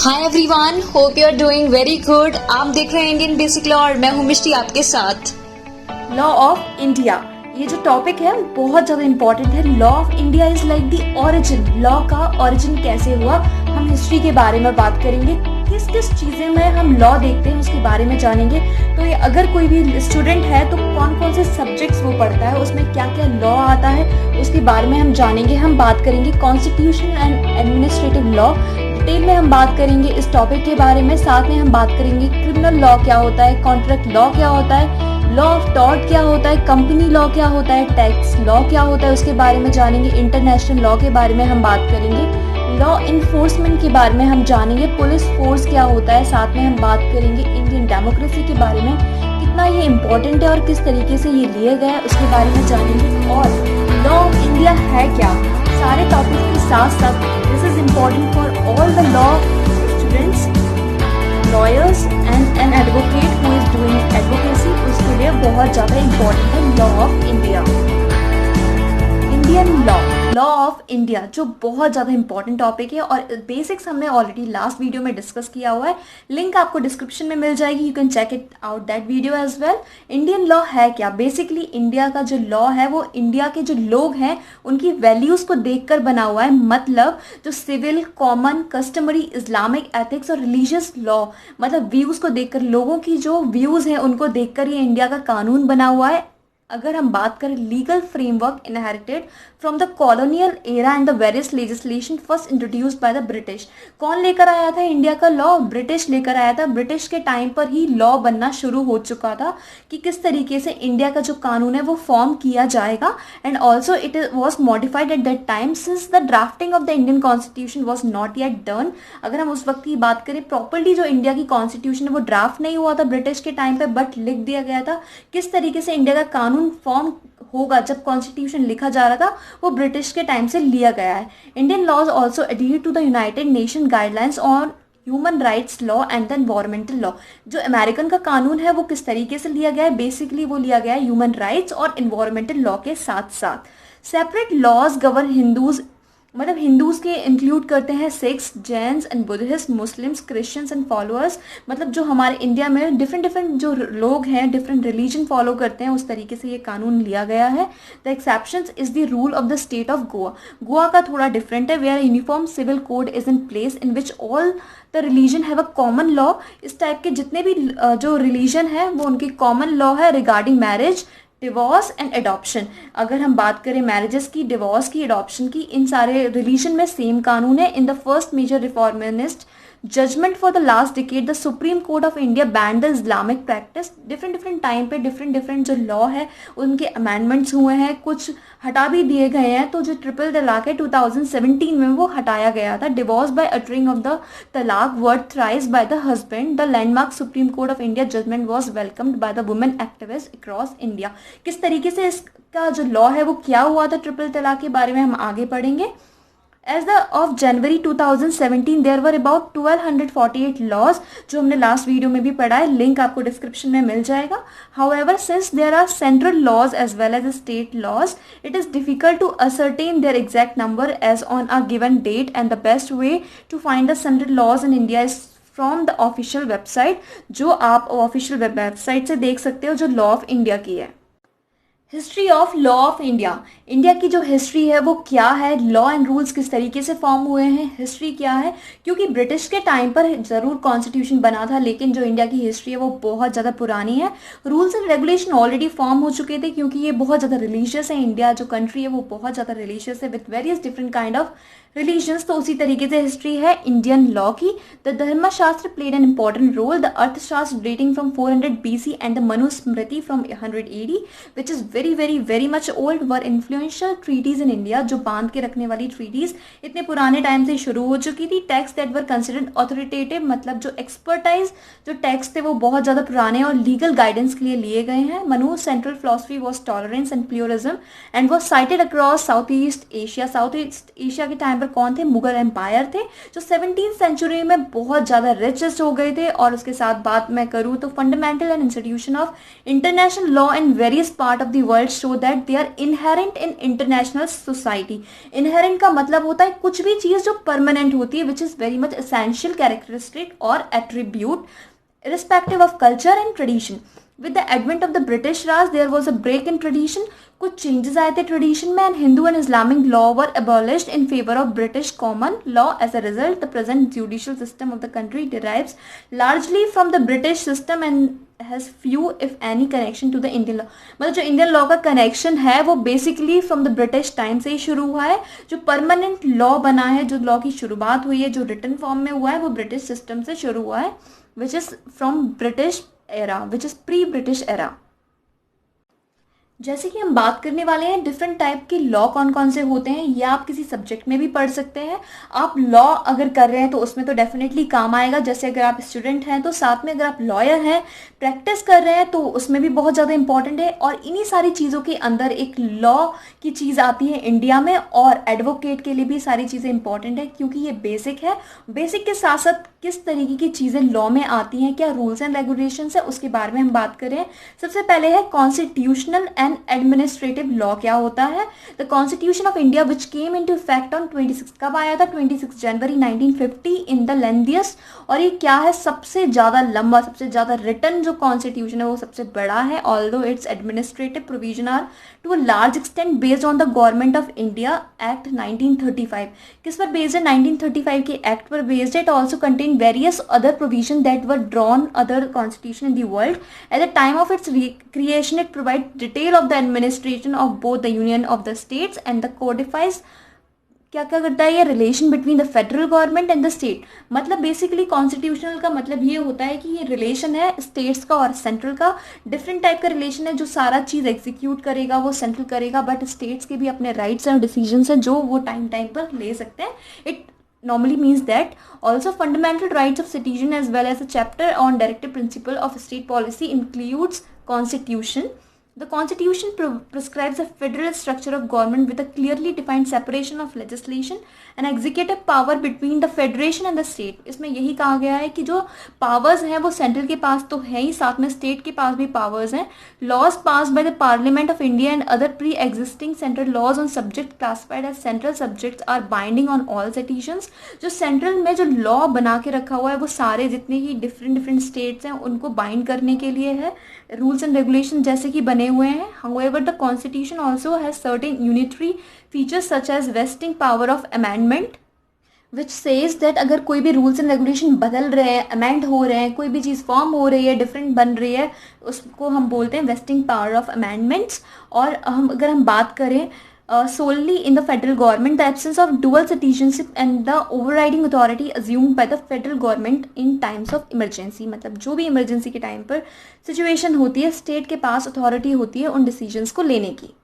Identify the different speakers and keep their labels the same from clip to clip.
Speaker 1: Hi everyone, hope you are doing very good. आप देख रहे हैं इंडियन बेसिक लॉ और मैं हूँ मिष्टी आपके साथ।
Speaker 2: लॉ ऑफ इंडिया, ये जो टॉपिक है बहुत ज़्यादा इम्पोर्टेंट है। Law of India is like the origin. Law का ओरिजिन कैसे हुआ, हम हिस्ट्री के बारे में बात करेंगे। किस किस चीज़ें में हम लॉ देखते हैं उसके बारे में जानेंगे। तो ये अगर कोई भी स्टूडेंट है तो कौन कौन से सब्जेक्ट्स वो पढ़ता है, उसमें क्या क्या लॉ आता है, उसके बारे में हम जानेंगे। हम बात करेंगे constitution and administrative law, detail में हम बात करेंगे इस टॉपिक के बारे में। साथ में हम बात करेंगे क्रिमिनल लॉ क्या होता है, कॉन्ट्रैक्ट लॉ क्या होता है, लॉ ऑफ टॉर्ट क्या होता है, कंपनी लॉ क्या होता है, टैक्स लॉ क्या होता है, उसके बारे में जानेंगे। इंटरनेशनल लॉ के बारे में हम बात करेंगे। लॉ इन्फोर्समेंट के बारे में हम जानेंगे। पुलिस फोर्स क्या होता है। साथ में हम बात करेंगे इंडियन डेमोक्रेसी के बारे में, कितना ये इम्पोर्टेंट है और किस तरीके से ये लिए गए है उसके बारे में जानेंगे। और लॉ ऑफ इंडिया है क्या, सारे टॉपिक के साथ साथ this is important for all the law students, lawyers and an advocate who is doing advocacy, उसके लिए बहुत ज़्यादा इम्पोर्टेंट है law of India. Indian law of India जो बहुत ज़्यादा इंपॉर्टेंट टॉपिक है और बेसिक्स हमने ऑलरेडी लास्ट वीडियो में डिस्कस किया हुआ है। लिंक आपको डिस्क्रिप्शन में मिल जाएगी, you can check it out that video as well. Indian law है क्या, बेसिकली इंडिया का जो लॉ है वो इंडिया के जो लोग हैं उनकी वैल्यूज़ को देखकर बना हुआ है। मतलब जो civil, common, customary, Islamic, ethics और रिलीजियस लॉ, मतलब व्यूज़ को देखकर, लोगों की जो व्यूज़ हैं उनको देखकर ये इंडिया का कानून बना हुआ है। अगर हम बात करें legal framework inherited from the colonial era and the various legislation first introduced by the British. कौन लेकर आया था इंडिया का लॉ? ब्रिटिश लेकर आया था। ब्रिटिश के टाइम पर ही लॉ बनना शुरू हो चुका था कि किस तरीके से इंडिया का जो कानून है वो फॉर्म किया जाएगा। And also it was modified at that time since the drafting of the Indian constitution was not yet done. अगर हम उस वक्त की बात करें, प्रॉपरली जो इंडिया की कॉन्स्टिट्यूशन है वो ड्राफ्ट नहीं हुआ था ब्रिटिश के टाइम पर, बट लिख दिया गया था। किस तरीके से इंडिया का कानून फॉर्म होगा जब कॉन्स्टिट्यूशन लिखा जा रहा था वो ब्रिटिश के टाइम से लिया गया है। Indian laws also adhere to the United Nation guidelines on human rights law and the environmental law. जो अमेरिकन का कानून है वो किस तरीके से लिया गया है, बेसिकली वो लिया गया है ह्यूमन राइट्स और एनवायरमेंटल लॉ के साथ साथ। सेपरेट लॉज गवर्न हिंदूज, मतलब हिंदूज के इंक्लूड करते हैं Sikhs, Jains and Buddhist, Muslims, Christians and followers. मतलब जो हमारे इंडिया में डिफरेंट जो लोग हैं, डिफरेंट रिलीजन फॉलो करते हैं, उस तरीके से ये कानून लिया गया है। The exceptions is the rule of the state of Goa. Goa का थोड़ा डिफरेंट है, where uniform civil code is in place in which all the religion have a common law. इस टाइप के जितने भी जो रिलीजन है वो उनकी कॉमन लॉ है regarding marriage, divorce and adoption. अगर हम बात करें मैरिजेस की, डिवोर्स की, एडॉप्शन की, इन सारे रिलीजन में सेम कानून है। In the first major reformist judgment for the last decade the supreme court of India banned the Islamic practice. Different time पे डिफरेंट जो लॉ है उनके अमेंडमेंट्स हुए हैं, कुछ हटा भी दिए गए हैं। तो जो ट्रिपल तलाक है 2017 में वो हटाया गया था। Divorce by uttering of the talaq word thrice by the husband, the landmark supreme court of India judgment was welcomed by the women activist across India. किस तरीके से इसका जो लॉ है वो क्या हुआ था ट्रिपल तलाक के बारे में हम आगे पढ़ेंगे। As the of January 2017 there were about 1248 laws, जो हमने लास्ट वीडियो में भी पढ़ा है, लिंक आपको डिस्क्रिप्शन में मिल जाएगा। However, since there are central laws as well as state laws, it is difficult to ascertain their exact number as on a given date, and the best way to find the central laws in India is from the official website, जो आप official website से देख सकते हो जो law of India की है। History of law of India, India की जो हिस्ट्री है वो क्या है, लॉ एंड रूल्स किस तरीके से फॉर्म हुए हैं, हिस्ट्री क्या है। क्योंकि ब्रिटिश के टाइम पर ज़रूर कॉन्स्टिट्यूशन बना था, लेकिन जो इंडिया की हिस्ट्री है वो बहुत ज़्यादा पुरानी है। Rules and regulation already form हो चुके थे, क्योंकि ये बहुत ज़्यादा रिलीजियस है। इंडिया जो कंट्री है वो बहुत ज़्यादा रिलीजियस है with various different kind of religions. तो उसी तरीके से हिस्ट्री है इंडियन लॉ की। The Dharmashastra played an important role. The Arthashastra dating from 400 BC and the Manusmriti from 100 AD which is very much older influential treatise in India. जो बांध के रखने वाली ट्रीटीज इतने पुराने टाइम से शुरू हो चुकी थी। Text that were considered authoritative, मतलब जो एक्सपर्टाइज जो टेक्स्ट थे वो बहुत ज़्यादा पुराने और लीगल गाइडेंस के लिए लिए गए हैं। Manu central philosophy was tolerance and purism and was cited across south east Asia. South east Asia के टाइम टाइम पर कौन थे? मुगल एम्पायर थे, जो 17th सेंचुरी में बहुत ज़्यादा रिचेस्ट हो गए थे। और उसके साथ बात मैं करूँ तो fundamental and institution of international law in various part of the world show that they are inherent in international society. Inherent का मतलब होता है कुछ भी चीज़ जो परमानेंट होती है, which is very much essential characteristic और attribute irrespective of culture and tradition. With the advent of the British Raj, there was a break in tradition. कुछ changes आए थे tradition में, and Hindu and Islamic law were abolished in favor of British common law. As a result, the present judicial system of the country derives largely from the British system and has few if any connection to the Indian law. मतलब जो Indian law का connection है वो basically from the British time से ही शुरू हुआ है। जो permanent law बना है, जो law की शुरुआत हुई है, जो written form में हुआ है, वो British system से शुरू हुआ है, which is from British era, which is pre-British era. जैसे कि हम बात करने वाले हैं डिफरेंट टाइप के लॉ कौन कौन से होते हैं, ये आप किसी सब्जेक्ट में भी पढ़ सकते हैं। आप लॉ अगर कर रहे हैं तो उसमें तो डेफिनेटली काम आएगा। जैसे अगर आप स्टूडेंट हैं तो साथ में अगर आप लॉयर हैं, प्रैक्टिस कर रहे हैं, तो उसमें भी बहुत ज़्यादा इंपॉर्टेंट है। और इन्हीं सारी चीज़ों के अंदर एक लॉ की चीज़ आती है इंडिया में, और एडवोकेट के लिए भी सारी चीज़ें इंपॉर्टेंट है क्योंकि ये बेसिक है। बेसिक के साथ साथ किस तरीके की चीज़ें लॉ में आती हैं, क्या रूल्स एंड रेगुलेशंस है, उसके बारे में हम बात करें। सबसे पहले है कॉन्स्टिट्यूशनल एंड एडमिनिस्ट्रेटिव लॉ क्या होता है। The constitution of India which came into effect on 26 कब आया था? 26 जनवरी 1950 इन द लेंथिएस्ट। और ये क्या है? सबसे ज़्यादा लंबा, सबसे ज़्यादा रिटन जो कॉन्स्टिट्यूशन है वो सबसे बड़ा है। Although its administrative provision are to a large extent based on the government of India act 1935। किस पर बेस्ड है? 1935 के एक्ट पर बेस्ड है। It also contain various other provision that were drawn other constitution in the world at the time of its creation. It provides detail of the administration of both the union of the states and the codifies क्या क्या करता है ये relation between the federal government and the state. मतलब basically constitutional का मतलब ये होता है कि ये रिलेशन है स्टेट्स का और सेंट्रल का। डिफरेंट टाइप का रिलेशन है, जो सारा चीज़ एग्जीक्यूट करेगा वो सेंट्रल करेगा, बट स्टेट्स के भी अपने राइट्स और डिसीजंस हैं जो वो टाइम टाइम पर ले सकते हैं। It normally means that also fundamental rights of citizen as well as a chapter on directive principle of state policy includes constitution. The constitution prescribes a federal structure of government with a clearly defined separation of legislation and executive power between the federation and the state. इसमें यही कहा गया है कि जो powers हैं वो central के पास तो है ही, साथ में स्टेट के पास भी powers हैं। Laws passed by the Parliament of India and other pre-existing central laws on subject classified as central subjects are binding on all citizens. जो सेंट्रल में जो लॉ बना के रखा हुआ है वो सारे जितने ही डिफरेंट स्टेट्स हैं उनको बाइंड करने के लिए है। रूल्स एंड रेगुलेशन जैसे कि बने हुए हैं। However, the constitution also has certain unitary features such as vesting power of amendment, which says that अगर कोई भी रूल्स एंड रेगुलेशन बदल रहे हैं, अमेंड हो रहे हैं, कोई भी चीज़ फॉर्म हो रही है, डिफरेंट बन रही है, उसको हम बोलते हैं वेस्टिंग पावर ऑफ अमेंडमेंट्स। और अगर हम बात करें solely in the federal government, the absence of dual citizenship and the overriding authority assumed by the federal government in times of emergency। मतलब जो भी इमरजेंसी के टाइम पर सिचुएशन होती है, स्टेट के पास अथॉरिटी होती है उन डिसीजंस को लेने की।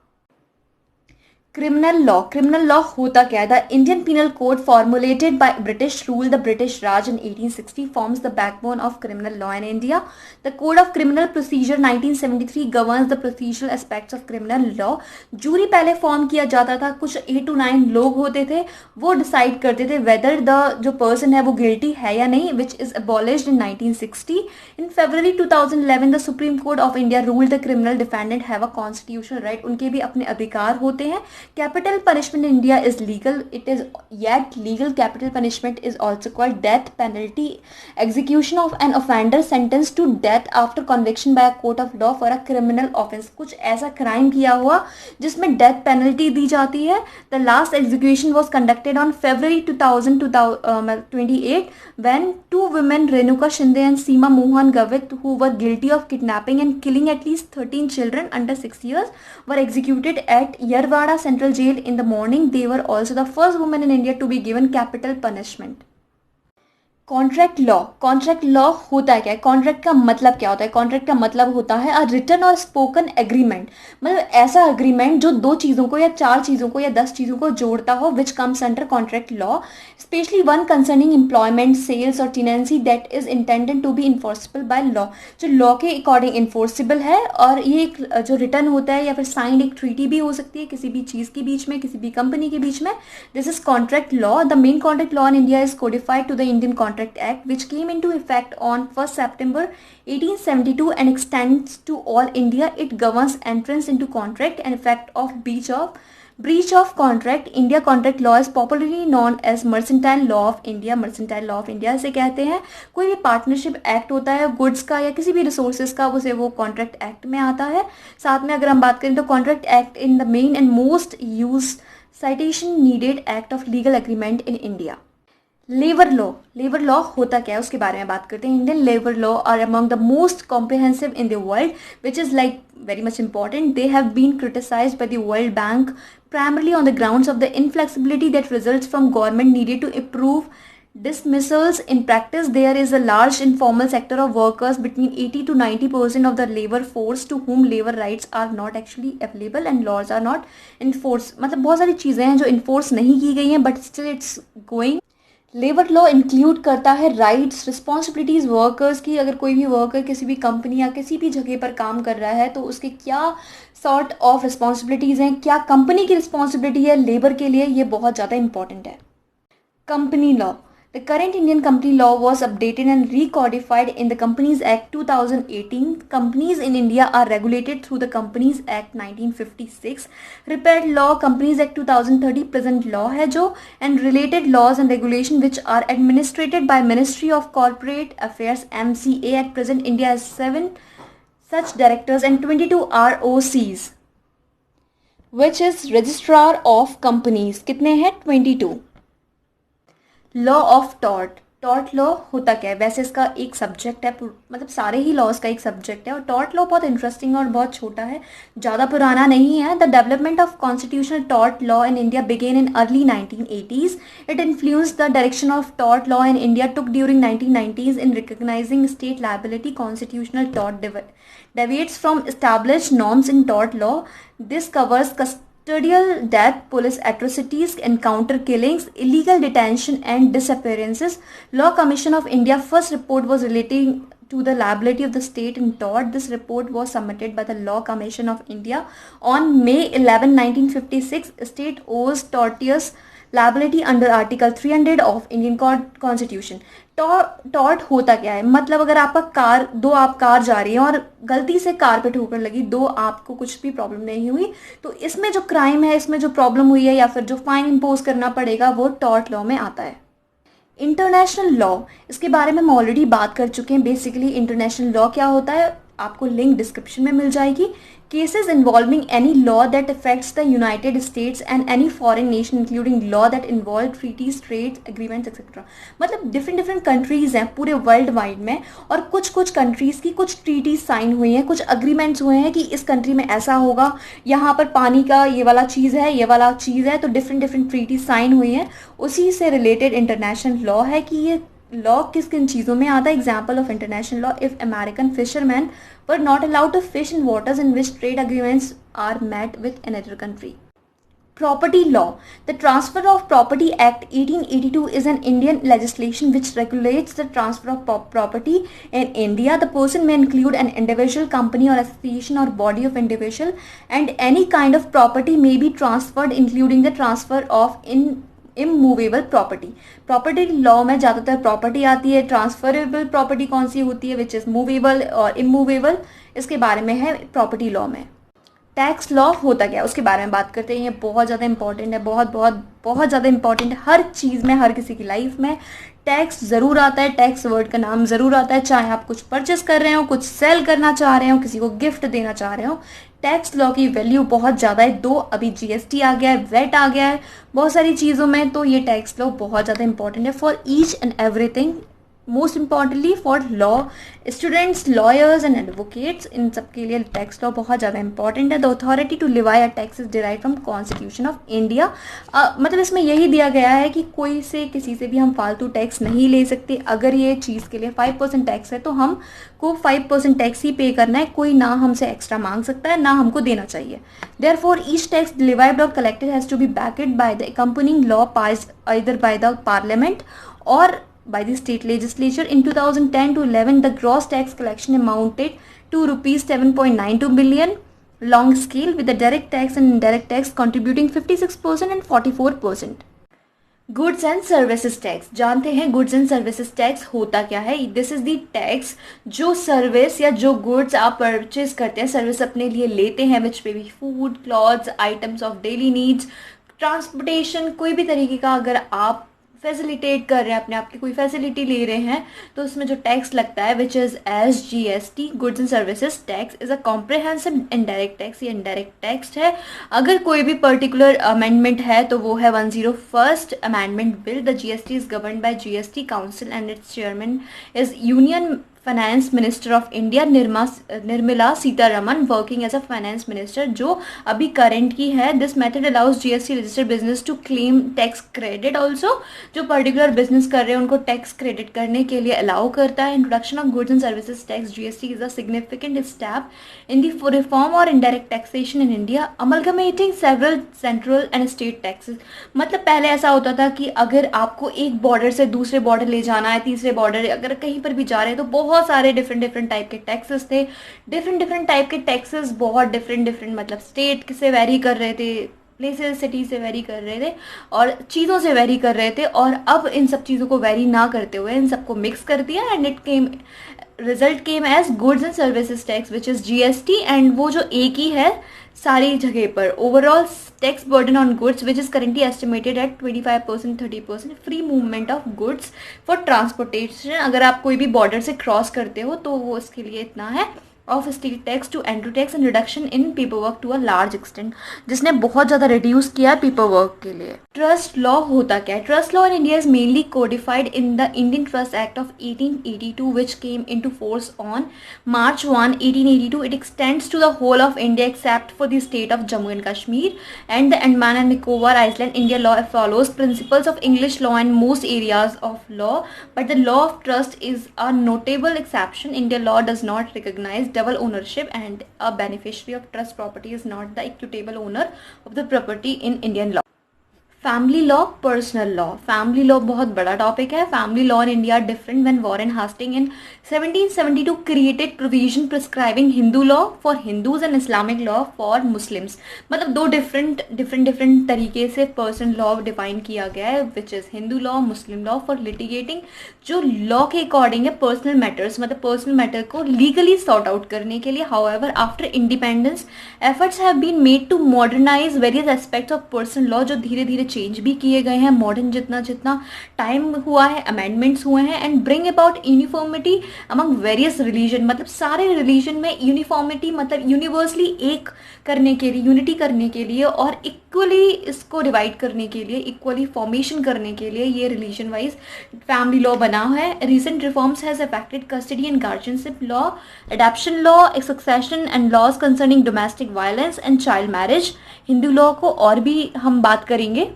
Speaker 2: क्रिमिनल लॉ होता क्या है? The Indian penal code formulated by British rule the British Raj in 1860 forms the backbone of criminal law in India. The code of criminal procedure 1973 governs the procedural aspects of criminal law. Jury पहले form किया जाता था, कुछ 8 to 9 लोग होते थे, वो decide करते थे वेदर द जो पर्सन है वो गिल्टी है या नहीं, which is abolished in 1960। In February 2011 the supreme court of India ruled the criminal defendant have a constitutional right. उनके भी अपने अधिकार होते हैं। Capital punishment in India is legal. It is yet legal. Capital punishment is also called death penalty. Execution of an offender sentenced to death after conviction by a court of law for a criminal offence. कुछ ऐसा crime किया हुआ जिसमें death penalty दी जाती है। The last execution was conducted on February 2028 when 2 women, Renuka Shinde and Seema Mohan Gavit, who were guilty of kidnapping and killing at least 13 children under 6 years, were executed at Yerwada Central Jail in the morning. They were also the first women in India to be given capital punishment. Contract law होता है क्या है? Contract का मतलब क्या होता है? Contract का मतलब होता है अ रिटन और स्पोकन एग्रीमेंट, मतलब ऐसा एग्रीमेंट जो 2 चीज़ों को या 4 चीज़ों को या 10 चीज़ों को जोड़ता हो, which comes under contract law, specially one concerning employment, sales और tenancy that is intended to be enforceable by law, जो लॉ के अकॉर्डिंग इन्फोर्सिबल है। और ये एक जो रिटर्न होता है या फिर साइंड एक ट्रीटी भी हो सकती है किसी भी चीज़ के बीच में, किसी भी कंपनी के बीच में। This is contract law. The main contract law in India is codified to the Indian contract act which came into effect on 1st September 1872 and extends to all India. It governs entrance into contract and effect of breach of contract. India contract law is popularly known as mercantile law of India. mercantile law of India इसे कहते हैं। कोई भी partnership act होता है goods का या किसी भी रिसोर्सेज का, उसे वो कॉन्ट्रैक्ट एक्ट में आता है। साथ में अगर हम बात करें तो contract act in the main and most use citation needed act of legal agreement in India. Labour law होता क्या है उसके बारे में बात करते हैं। Indian labour law are among the most comprehensive in the world which is like very much important. They have been criticised by the World Bank primarily on the grounds of the inflexibility that results from government needed to approve dismissals. In practice, there is a large informal sector of workers between 80 to 90% of the labor force to whom labor rights are not actually available and laws are not enforced. मतलब बहुत सारी चीज़ें हैं जो enforce नहीं की गई हैं but still it's going. Labour law include करता है राइट्स रिस्पॉन्सिबिलिटीज़ वर्कर्स की। अगर कोई भी वर्कर किसी भी कंपनी या किसी भी जगह पर काम कर रहा है तो उसके क्या सॉर्ट ऑफ रिस्पॉन्सिबिलिटीज़ हैं, क्या कंपनी की रिस्पॉन्सिबिलिटी है लेबर के लिए, ये बहुत ज़्यादा इंपॉर्टेंट है। Company law. The current Indian company law was updated and recodified in the Companies Act 2018. Companies in India are regulated through the Companies Act 1956. Repealed law Companies Act 2030 present law है जो, and related laws and regulation which are administrated by Ministry of Corporate Affairs MCA. At present India has 7 such directors and 22 ROCs, which is Registrar of Companies. कितने हैं? 22. Law of tort law होता क्या है? वैसे इसका एक subject है, मतलब सारे ही लॉज का एक सब्जेक्ट है। और टॉर्ट लॉ बहुत इंटरेस्टिंग और बहुत छोटा है, ज़्यादा पुराना नहीं है। The development of constitutional tort law in India began in early 1980s. It influenced the direction of tort law in India took during 1990s in recognizing state liability. Constitutional tort deviates from established norms in tort law. This covers custodial death, police atrocities, encounter killings, illegal detention and disappearances. Law Commission of India first report was relating to the liability of the state in tort. This report was submitted by the Law Commission of India on May 11, 1956. State owes tortious liability under Article 300 of Indian Constitution. Tort होता क्या है? मतलब अगर आपका आप car जा रही है और गलती से कार पे ठोकर लगी, आपको कुछ भी प्रॉब्लम नहीं हुई, तो इसमें जो क्राइम है, इसमें जो प्रॉब्लम हुई है या फिर जो फाइन इम्पोज करना पड़ेगा वो टॉर्ट लॉ में आता है। इंटरनेशनल लॉ, इसके बारे में हम ऑलरेडी बात कर चुके हैं। बेसिकली इंटरनेशनल लॉ क्या होता है आपको लिंक डिस्क्रिप्शन में मिल जाएगी। Cases involving any law that affects the United States and any foreign nation including law that involve treaties, trade agreements etc. मतलब डिफरेंट कंट्रीज़ हैं पूरे वर्ल्ड वाइड में, और कुछ कंट्रीज़ की कुछ ट्रीटीज साइन हुई हैं, कुछ अग्रीमेंट्स हुए हैं कि इस कंट्री में ऐसा होगा, यहाँ पर पानी का ये वाला चीज़ है, ये वाला चीज़ है, तो डिफरेंट ट्रीटीज साइन हुई हैं। उसी से रिलेटेड इंटरनेशनल लॉ है कि ये लॉ किस किन चीज़ों में आता है। Example of international law, if American fisherman were not allowed to fish in waters in which trade agreements are met with another country. Property law. The Transfer of Property Act 1882 is an Indian legislation which regulates the transfer of property in India. The person may include an individual, company or association or body of individual, and any kind of property may be transferred including the transfer of immovable property law में ज़्यादातर property आती है। Transferable property कौन सी होती है, which is movable और immovable, इसके बारे में है प्रॉपर्टी लॉ में। टैक्स लॉ होता क्या है उसके बारे में बात करते हैं। ये बहुत ज़्यादा इंपॉर्टेंट है, बहुत ज़्यादा इंपॉर्टेंट है हर चीज़ में, हर किसी की लाइफ में टैक्स ज़रूर आता है। टैक्स वर्ड का नाम ज़रूर आता है, चाहे आप कुछ परचेस कर रहे हो, कुछ सेल करना चाह रहे हो, किसी को गिफ्ट देना चाह रहे हो। टैक्स लॉ की वैल्यू बहुत ज़्यादा है। अभी जीएसटी आ गया है, वेट आ गया है, बहुत सारी चीज़ों में, तो ये टैक्स लॉ बहुत ज़्यादा इंपॉर्टेंट है for each and everything most importantly for law students, lawyers and advocates, इन सब के लिए टैक्स लॉ बहुत ज़्यादा इंपॉर्टेंट है। The authority to levy a tax is derive from constitution of India. मतलब इसमें यही दिया गया है कि कोई से किसी से भी हम फालतू टैक्स नहीं ले सकते। अगर ये चीज़ के लिए 5% टैक्स है तो हम को 5% टैक्स ही पे करना है, कोई ना हमसे एक्स्ट्रा मांग सकता है ना हमको देना चाहिए। Therefore each tax levied or collected has to be backed by the accompanying law passed either by the parliament or by the state legislature. In 2010 to 11, the gross tax collection amounted to rupees 7.92 billion long scale, with the direct tax and indirect tax contributing 56% and 44%. Goods and services tax, जानते हैं goods and services tax होता क्या है। This is the tax जो service या जो goods आप purchase करते हैं, सर्विस अपने लिए लेते हैं, विच पे भी food, clothes, items of daily needs, transportation, कोई भी तरीके का अगर आप फैसिलिटेट कर रहे हैं, अपने आप की कोई फैसिलिटी ले रहे हैं, तो उसमें जो टैक्स लगता है which is SGST, goods and services tax is a comprehensive indirect tax. ये इनडायरेक्ट टैक्स है। अगर कोई भी पर्टिकुलर अमेंडमेंट है तो वो है 101st amendment bill. The GST is govern by GST council and its chairman is union finance minister of India Nirmala Sitharaman, working as a finance minister, जो अभी करंट की है। This method allows GST registered business to claim tax credit also. जो particular business कर रहे हैं उनको tax credit करने के लिए अलाउ करता है। Introduction of goods and services tax GST is a significant step in the reform और indirect taxation in India, amalgamating several central and state taxes. मतलब पहले ऐसा होता था कि अगर आपको एक बॉर्डर से दूसरे बॉर्डर ले जाना है, तीसरे बॉर्डर, अगर कहीं पर भी जा रहे हैं, तो बहुत सारे डिफरेंट टाइप के टैक्सेस थे। डिफरेंट टाइप के टैक्सेस बहुत डिफरेंट मतलब स्टेट से वेरी कर रहे थे, प्लेसेस, सिटी से वेरी कर रहे थे और चीज़ों से वेरी कर रहे थे। और अब इन सब चीज़ों को वेरी ना करते हुए इन सबको मिक्स कर दिया and result came as goods and services tax which is GST। And वो जो एक ही है सारी जगह पर। Overall tax burden on goods which is currently estimated at 25%, 30%। Free movement of goods for transportation, अगर आप कोई भी बॉर्डर से क्रॉस करते हो तो वो इसके लिए इतना है। Of state tax to entry tax and reduction in paper work to a large extent, जिसने बहुत ज़्यादा रिड्यूस किया है पेपर वर्क के लिए। ट्रस्ट लॉ होता क्या है? Trust law in India is mainly codified in the Indian trust act of 1882 which came into force on March 1, 1882. It extends to the whole of India except for the state of Jammu and Kashmir and the Andaman and Nicobar Island. India law follows principles of English law in most areas of law, but the law of trust is a notable exception. India law does not recognize double ownership and a beneficiary of trust property is not the equitable owner of the property in Indian law. Family law, personal law. Family law बहुत बड़ा topic है। Family law in India different when Warren Hastings in 1772 created provision prescribing Hindu law for Hindus and Islamic law for Muslims. मतलब दो different तरीके से personal law define किया गया है which is Hindu law, Muslim law for litigating जो law के according है पर्सनल मैटर्स, मतलब पर्सनल मैटर को लीगली सॉर्ट आउट करने के लिए। However after independence efforts have been made to modernise various aspects of personal law, जो धीरे धीरे चेंज भी किए गए हैं मॉडर्न जितना टाइम हुआ है, अमेंडमेंट्स हुए हैं। And bring about uniformity among various religion, मतलब सारे रिलीजन में यूनिफॉर्मिटी, मतलब यूनिवर्सली एक करने के लिए, यूनिटी करने के लिए और इक्वली इसको डिवाइड करने के लिए, इक्वली फॉर्मेशन करने के लिए ये रिलीजन वाइज फैमिली लॉ बना है। Recent reforms has affected custody and guardianship law, adoption law, succession and laws concerning domestic violence and child marriage. Hindu law को और भी हम बात करेंगे।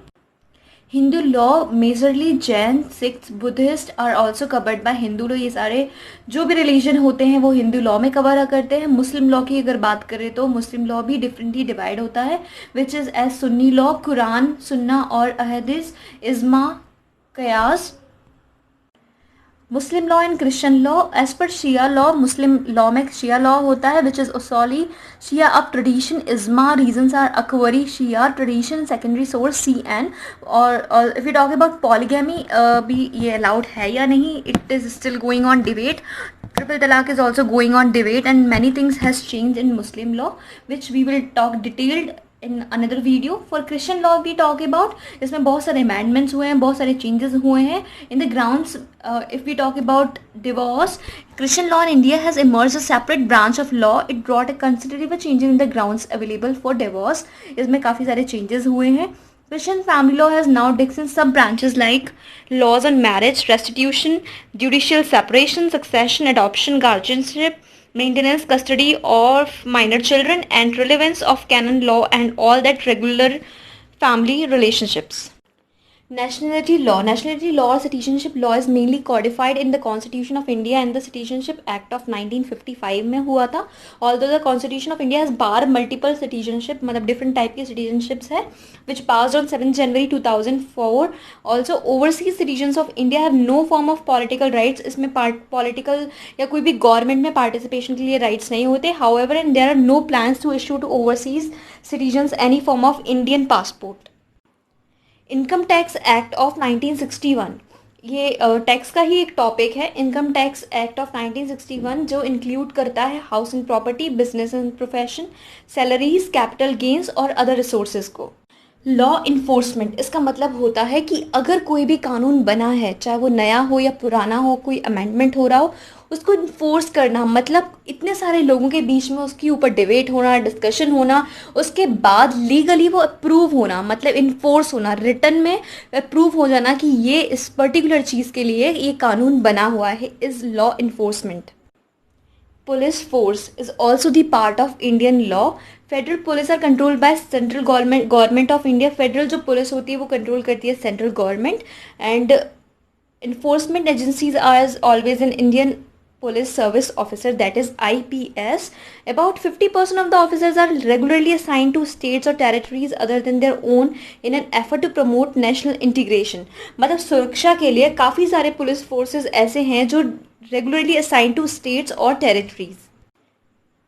Speaker 2: Hindu law majorly Jain, Sikhs, Buddhist are also covered by Hindu law. ये सारे जो भी रिलीजन होते हैं वो हिंदू लॉ में कवर करते हैं। मुस्लिम लॉ की अगर बात करें तो मुस्लिम लॉ भी डिफरेंटली डिवाइड होता है which is as Sunni law, Quran, सुन्ना और अहदीस, इज्मा, कयास। Muslim law and Christian law as per Shia law, Muslim law में शिया लॉ होता है which is Usuli Shia of tradition, इज्मा, reasons are Akhbari Shia tradition, secondary source CN। और if you talk about polygamy भी ये allowed है या नहीं, it is still going on debate. Triple talaq is also going on debate and many things has changed in Muslim law which we will talk detailed in another video. For Christian law we talk about, इसमें बहुत सारे amendments हुए हैं, बहुत सारे changes हुए हैं in the grounds. If we talk about divorce, Christian law in India has emerged a separate branch of law. It brought a considerable changes in the grounds available for divorce. इसमें काफ़ी सारे changes हुए हैं। Christian family law has now distinct sub-branches like laws on marriage, restitution, judicial separation, succession, adoption, guardianship, maintenance, custody of minor children, and relevance of canon law and all that regular family relationships. Nationality law or citizenship law is mainly codified in the Constitution of India and the Citizenship Act of 1955 में हुआ था. Although the Constitution of India has bar multiple citizenship, मतलब different type के citizenships है, which passed on 7 January 2004. Also overseas citizens of India have no form of political rights. इसमें political या कोई भी government में participation के लिए rights नहीं होते. However, and there are no plans to issue to overseas citizens any form of Indian passport. Income tax act of 1961, ये टैक्स का ही एक टॉपिक है. इनकम टैक्स एक्ट ऑफ 1961 जो इंक्लूड करता है house and property, business and profession, salaries, capital gains और other resources को. Law enforcement, इसका मतलब होता है कि अगर कोई भी कानून बना है, चाहे वो नया हो या पुराना हो, कोई अमेंडमेंट हो रहा हो, उसको इन्फोर्स करना, मतलब इतने सारे लोगों के बीच में उसके ऊपर डिबेट होना, डिस्कशन होना, उसके बाद लीगली वो अप्रूव होना, मतलब इन्फोर्स होना, रिटन में अप्रूव हो जाना कि ये इस पर्टिकुलर चीज़ के लिए ये कानून बना हुआ है, is law enforcement. Police force is also the part of Indian law. Federal police are controlled by central government of India. Federal जो पुलिस होती है वो कंट्रोल करती है central government. And enforcement agencies are as always an Indian Police Service Officer, that is IPS. About 50% of the officers are regularly assigned to states or territories other than their own in an effort to promote national integration. मतलब सुरक्षा के लिए काफ़ी सारे police forces ऐसे हैं जो regularly assigned to states or territories.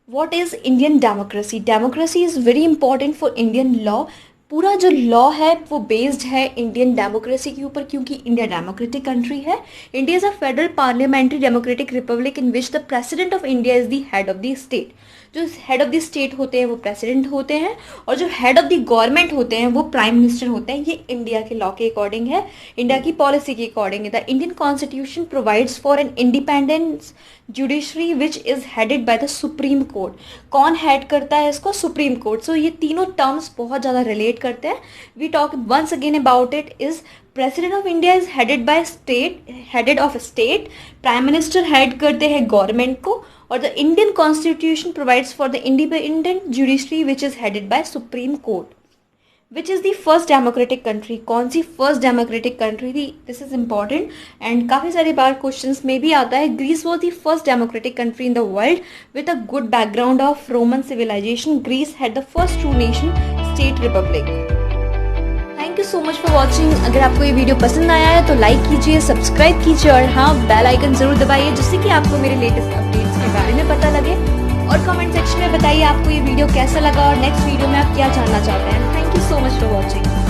Speaker 2: What is Indian democracy? Democracy is very important for Indian law. पूरा जो लॉ है वो बेस्ड है इंडियन डेमोक्रेसी के ऊपर, क्योंकि इंडिया डेमोक्रेटिक कंट्री है. India is a federal parliamentary democratic Republic in which the president of India is the head of the state. जो हेड ऑफ द स्टेट होते हैं वो प्रेसिडेंट होते हैं, और जो हेड ऑफ द गवर्नमेंट होते हैं वो प्राइम मिनिस्टर होते हैं. ये इंडिया के लॉ के अकॉर्डिंग है, इंडिया की पॉलिसी के अकॉर्डिंग है. The Indian constitution provides for an independence judiciary which is headed by the supreme court. कौन हेड करता है इसको? Supreme court. सो ये तीनों टर्म्स बहुत ज़्यादा रिलेट करते हैं. We talk once again about it. Is president of India is headed by state, headed of state. Prime minister head करते हैं गवर्नमेंट को, और the Indian constitution provides for the independent judiciary which is headed by supreme court. Which is the first democratic country? कौन सी first democratic country थी? This is important and काफ़ी सारी बार क्वेश्चंस में भी आता है. Greece was the first democratic country in the world with a good background of Roman civilisation. Greece had the first true nation state republic. Thank you so much for watching. अगर आपको ये video पसंद आया है तो like कीजिए, subscribe कीजिए और हाँ, बेल आइकन जरूर दबाइए जिससे कि आपको मेरे लेटेस्ट अपडेट्स के बारे में पता लगे. और कमेंट सेक्शन में बताइए आपको ये वीडियो कैसा लगा और नेक्स्ट वीडियो में आप क्या जानना चाहते हैं. Thank you so much for watching.